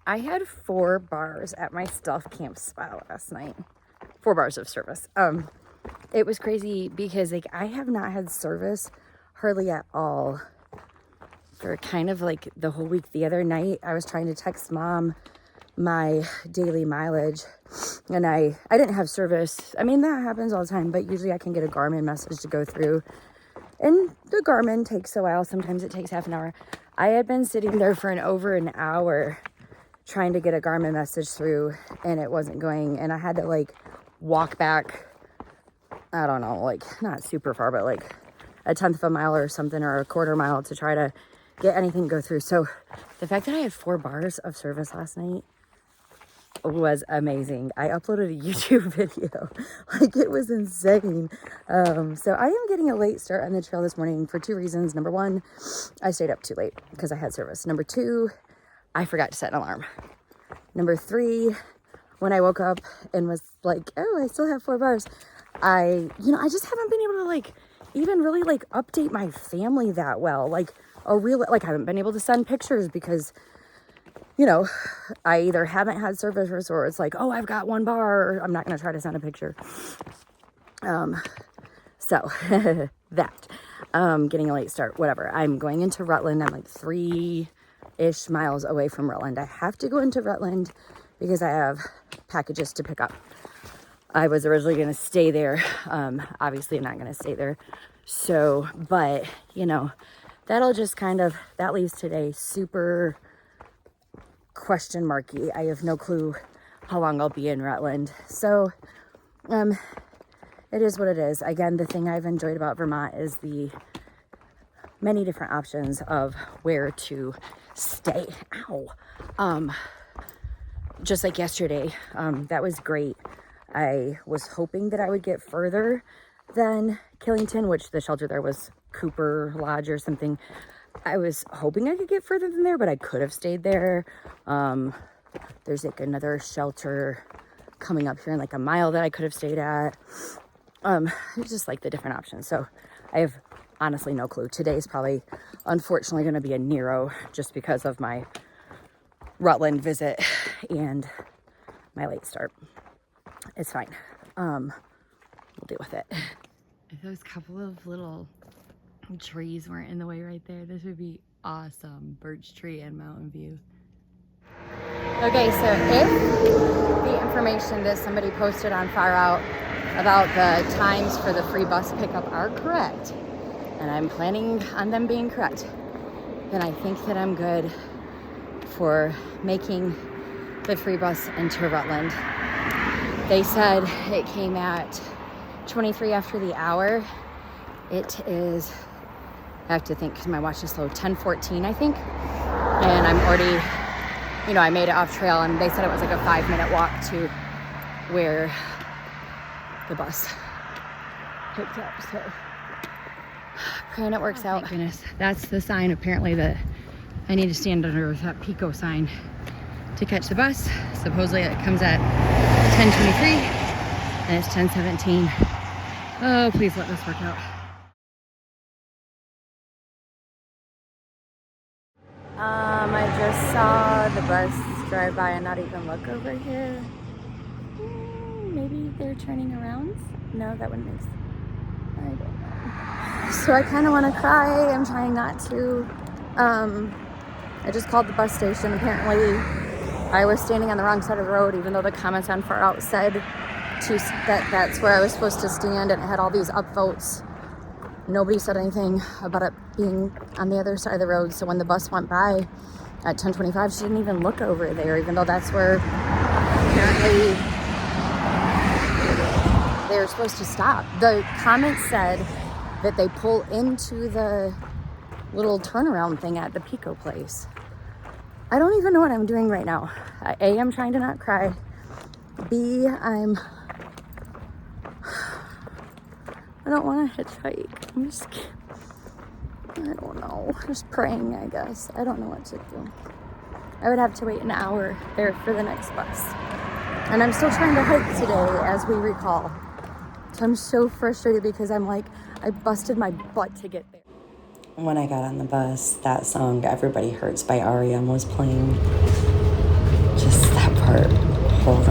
I had 4 bars at my stealth camp spot last night. 4 bars of service. It was crazy because like I have not had service hardly at all for kind of like the whole week. The other night I was trying to text mom my daily mileage and I didn't have service. I mean, that happens all the time, but usually I can get a Garmin message to go through, and the Garmin takes a while. Sometimes it takes half an hour. I had been sitting there for over an hour trying to get a Garmin message through, and it wasn't going, and I had to like walk back, I don't know, like not super far, but like a 1/10 of a mile or something, or a 1/4 mile to try to get anything to go through. So the fact that I had 4 bars of service last night was amazing. I uploaded a YouTube video. Like, it was insane. So I am getting a late start on the trail this morning for 2 reasons. Number 1, I stayed up too late because I had service. Number 2, I forgot to set an alarm. Number 3, when I woke up and was like, oh, I still have 4 bars, I just haven't been able to like even really like update my family that well. Like I haven't been able to send pictures because, you know, I either haven't had service or it's like, oh, I've got 1 bar, or I'm not going to try to send a picture. So that, getting a late start, whatever. I'm going into Rutland. I'm like 3-ish miles away from Rutland. I have to go into Rutland because I have packages to pick up. I was originally going to stay there. Obviously I'm not going to stay there. So, but you know, that'll just kind of, that leaves today super question marky. I have no clue how long I'll be in Rutland. So, it is what it is. Again, the thing I've enjoyed about Vermont is the many different options of where to stay. Ow. Just like yesterday, that was great. I was hoping that I would get further than Killington, which the shelter there was Cooper Lodge or something. I was hoping I could get further than there, but I could have stayed there. There's like another shelter coming up here in like a mile that I could have stayed at. It's just like the different options. So I have honestly no clue. Today's probably unfortunately going to be a Nearo just because of my Rutland visit and my late start. It's fine. We'll deal with it. If those couple of little trees weren't in the way right there, this would be awesome. Birch tree and mountain view. Okay, so if the information that somebody posted on Far Out about the times for the free bus pickup are correct, and I'm planning on them being correct, then I think that I'm good for making the free bus into Rutland. They said it came at 23 after the hour. It is, I have to think because my watch is slow, 10:14 I think. And I'm already, you know, I made it off trail, and they said it was like a 5-minute walk to where the bus picked up. So praying it works out. Thank goodness. That's the sign apparently that I need to stand under, that Pico sign to catch the bus. Supposedly it comes at 10:23 and it's 10:17. Oh, please let this work out. I just saw the bus drive by and not even look over here. Maybe they're turning around? No, that wouldn't make sense. I don't know. So I kind of want to cry. I'm trying not to. I just called the bus station. Apparently I was standing on the wrong side of the road, even though the comments on Far Out said that's where I was supposed to stand, and it had all these upvotes. Nobody said anything about it being on the other side of the road. So when the bus went by at 10:25, she didn't even look over there, even though that's where apparently they were supposed to stop. The comment said that they pull into the little turnaround thing at the Pico place. I don't even know what I'm doing right now. A, I'm trying to not cry. B, I don't want to hitchhike. I don't know. Just praying, I guess. I don't know what to do. I would have to wait an hour there for the next bus. And I'm still trying to hike today, as we recall. So I'm so frustrated because I'm like, I busted my butt to get there. When I got on the bus, that song, Everybody Hurts by REM, was playing. Just that part. Hold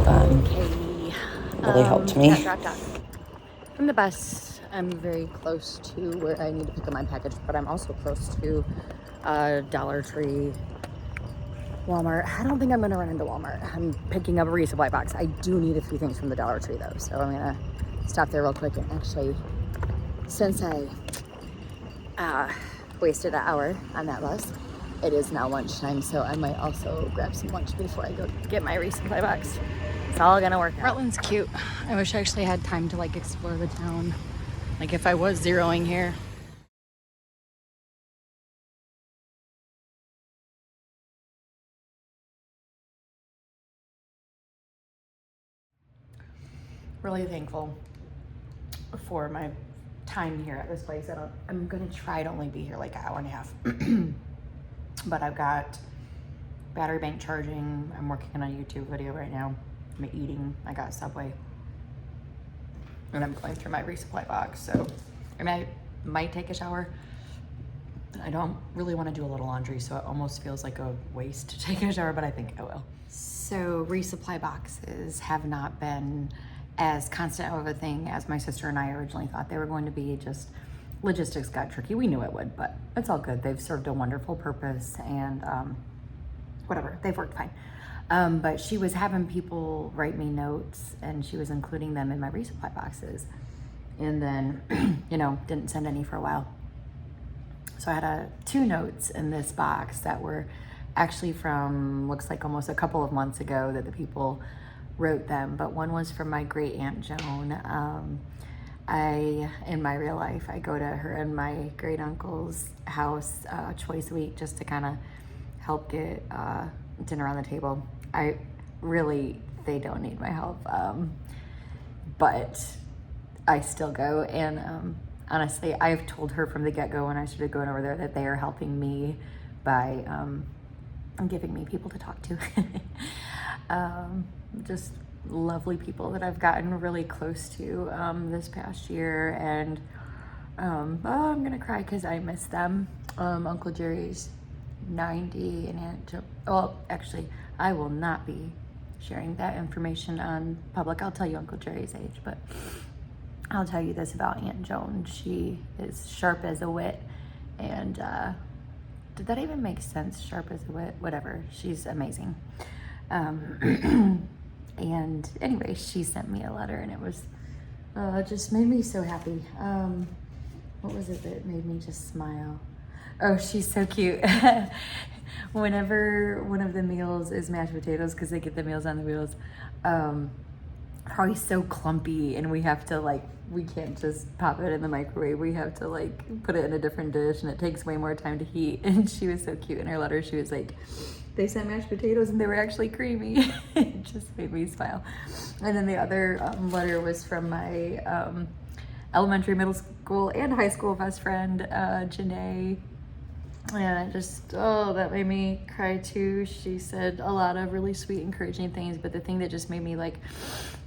on. Okay. Really helped me. Got dropped off from the bus. I'm very close to where I need to pick up my package, but I'm also close to Dollar Tree, Walmart. I don't think I'm gonna run into Walmart. I'm picking up a resupply box. I do need a few things from the Dollar Tree though, so I'm gonna stop there real quick. And actually, since I wasted an hour on that bus, it is now lunchtime, so I might also grab some lunch before I go get my resupply box. It's all gonna work out. Rutland's cute. I wish I actually had time to like explore the town. Like if I was zeroing here. Really thankful for my time here at this place. I'm gonna try to only be here like an hour and a half. But I've got battery bank charging. I'm working on a YouTube video right now. I'm eating. I got Subway. And I'm going through my resupply box. So I might take a shower. I don't really want to do a little laundry, so it almost feels like a waste to take a shower, but I think I will. So resupply boxes have not been as constant of a thing as my sister and I originally thought they were going to be. Just logistics got tricky. We knew it would, but it's all good. They've served a wonderful purpose, and whatever, they've worked fine. But she was having people write me notes, and she was including them in my resupply boxes, and then didn't send any for a while. So I had two notes in this box that were actually from, looks like almost a couple of months ago that the people wrote them, but one was from my great aunt Joan. In my real life, I go to her and my great uncle's house twice a week just to kind of help get dinner on the table. They don't need my help, but I still go. And honestly, I've told her from the get-go when I started going over there that they are helping me by giving me people to talk to. Just lovely people that I've gotten really close to this past year, and I'm gonna cry because I miss them. Uncle Jerry's 90 and Aunt Jo. Well, actually, I will not be sharing that information on public. I'll tell you Uncle Jerry's age, but I'll tell you this about Aunt Joan. She is sharp as a whip, and did that even make sense? Sharp as a whip, whatever. She's amazing. And anyway, she sent me a letter, and it was just made me so happy. What was it that made me just smile? Oh, she's so cute. Whenever one of the meals is mashed potatoes, because they get the Meals on the Wheels, always so clumpy, and we have to we can't just pop it in the microwave. We have to put it in a different dish, and it takes way more time to heat. And she was so cute in her letter. She was like, they sent mashed potatoes and they were actually creamy. It just made me smile. And then the other letter was from my elementary, middle school, and high school best friend, Janae. And that made me cry too. She said a lot of really sweet, encouraging things, but the thing that just made me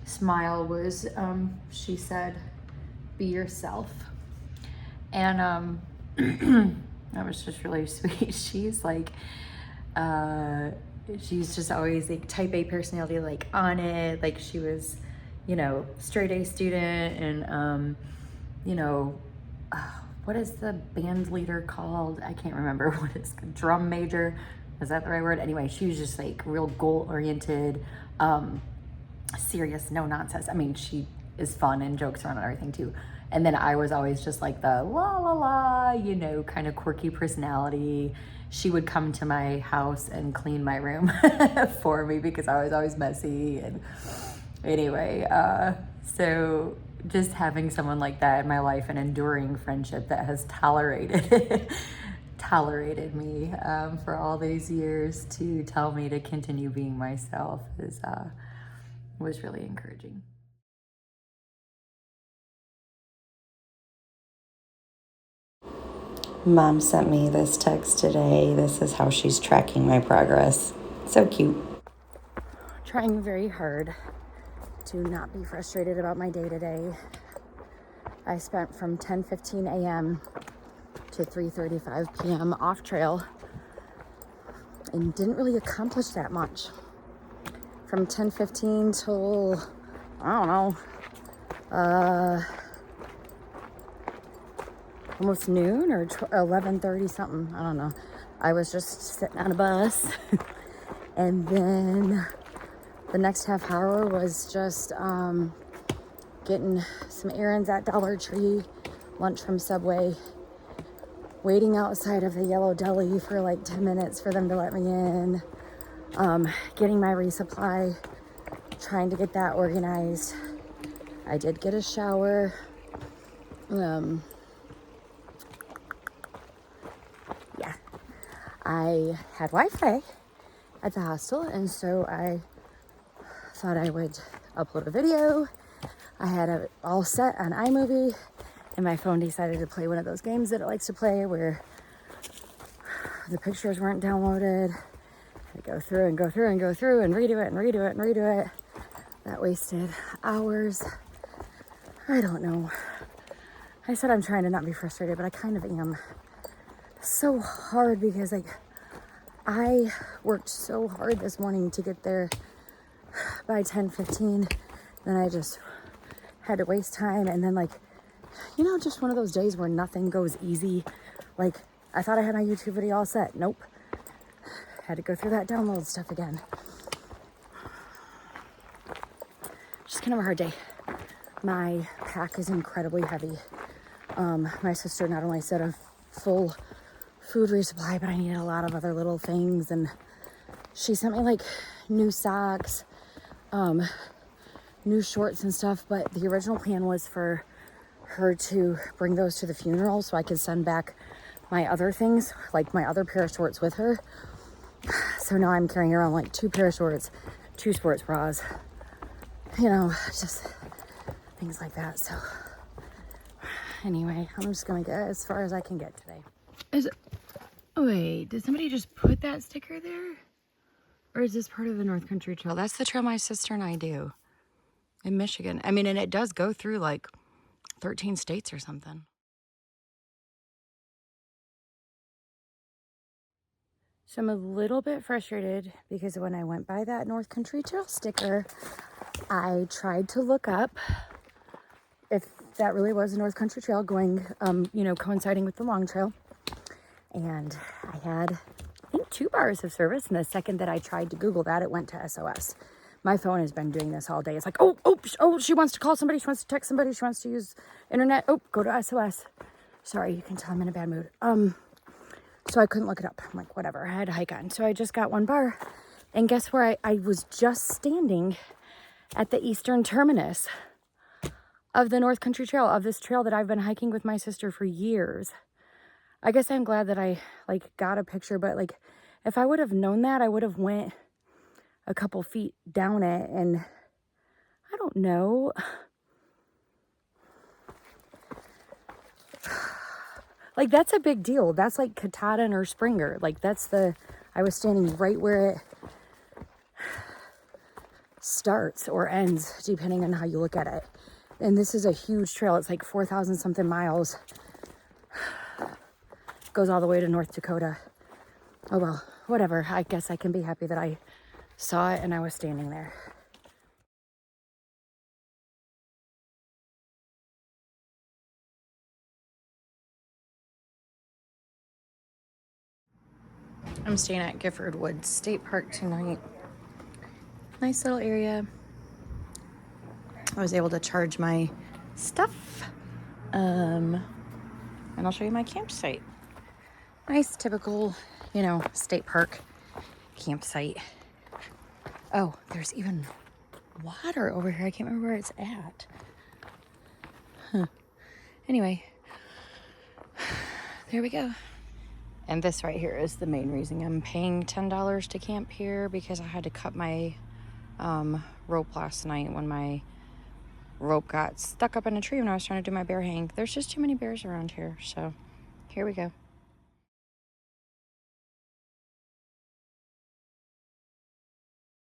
smile was she said, "Be yourself." And that was just really sweet. She's just always type A personality, on it. She was, straight A student, and what is the band leader called? I can't remember what it's, drum major. Is that the right word? Anyway, she was just real goal oriented, serious, no nonsense. I mean, she is fun and jokes around and everything too. And then I was always just the la la la, kind of quirky personality. She would come to my house and clean my room for me because I was always messy. And anyway, so just having someone like that in my life, an enduring friendship that has tolerated me for all these years to tell me to continue being myself was really encouraging. Mom sent me this text today. This is how she's tracking my progress. So cute. Trying very hard to not be frustrated about my day today. I spent from 10:15 a.m. to 3:35 p.m. off trail. and didn't really accomplish that much. From 10:15 till, I don't know, almost noon or 11:30 something. I don't know. I was just sitting on a bus. And then the next half hour was just getting some errands at Dollar Tree, lunch from Subway, waiting outside of the Yellow Deli for like 10 minutes for them to let me in, getting my resupply, trying to get that organized. I did get a shower. Yeah, I had Wi-Fi at the hostel, and so I thought I would upload a video. I had it all set on iMovie, and my phone decided to play one of those games that it likes to play where the pictures weren't downloaded. I go through and go through and go through and redo it and redo it and redo it. That wasted hours. I don't know. I said I'm trying to not be frustrated, but I kind of am. So hard because like I worked so hard this morning to get there by 10:15. Then I just had to waste time, and then like, you know, just one of those days where nothing goes easy. Like I thought I had my YouTube video all set. Nope. Had to go through that download stuff again. Just kind of a hard day. My pack is incredibly heavy. My sister not only said a full food resupply, but I needed a lot of other little things, and she sent me like new socks, new shorts and stuff, but the original plan was for her to bring those to the funeral so I could send back my other things, like my other pair of shorts with her. So now I'm carrying around like 2 pair of shorts, 2 sports bras, you know, just things like that. So anyway, I'm just gonna get as far as I can get today. Wait, did somebody just put that sticker there? Or is this part of the North Country Trail? That's the trail my sister and I do in Michigan. I mean, and it does go through like 13 states or something. So I'm a little bit frustrated because when I went by that North Country Trail sticker, I tried to look up if that really was a North Country Trail going, you know, coinciding with the long trail. And I had, I think, 2 bars of service. And the second that I tried to Google that, it went to SOS. My phone has been doing this all day. It's like, oh, she wants to call somebody. She wants to text somebody. She wants to use internet. Oh, go to SOS. Sorry, you can tell I'm in a bad mood. So I couldn't look it up. I'm like, whatever, I had to hike on. So I just got 1 bar. And guess where I was just standing at the eastern terminus of the North Country Trail, of this trail that I've been hiking with my sister for years. I guess I'm glad that I like got a picture, but like if I would have known that, I would have went a couple feet down it, and I don't know. Like that's a big deal. That's like Katahdin or Springer. Like that's I was standing right where it starts or ends, depending on how you look at it. And this is a huge trail. It's like 4,000 something miles. Goes all the way to North Dakota. Oh well, whatever. I guess I can be happy that I saw it and I was standing there. I'm staying at Gifford Woods State Park tonight. Nice little area. I was able to charge my stuff. And I'll show you my campsite. Nice, typical, you know, state park campsite. Oh, there's even water over here. I can't remember where it's at. Huh. Anyway, there we go. And this right here is the main reason I'm paying $10 to camp here, because I had to cut my rope last night when my rope got stuck up in a tree when I was trying to do my bear hang. There's just too many bears around here, so here we go.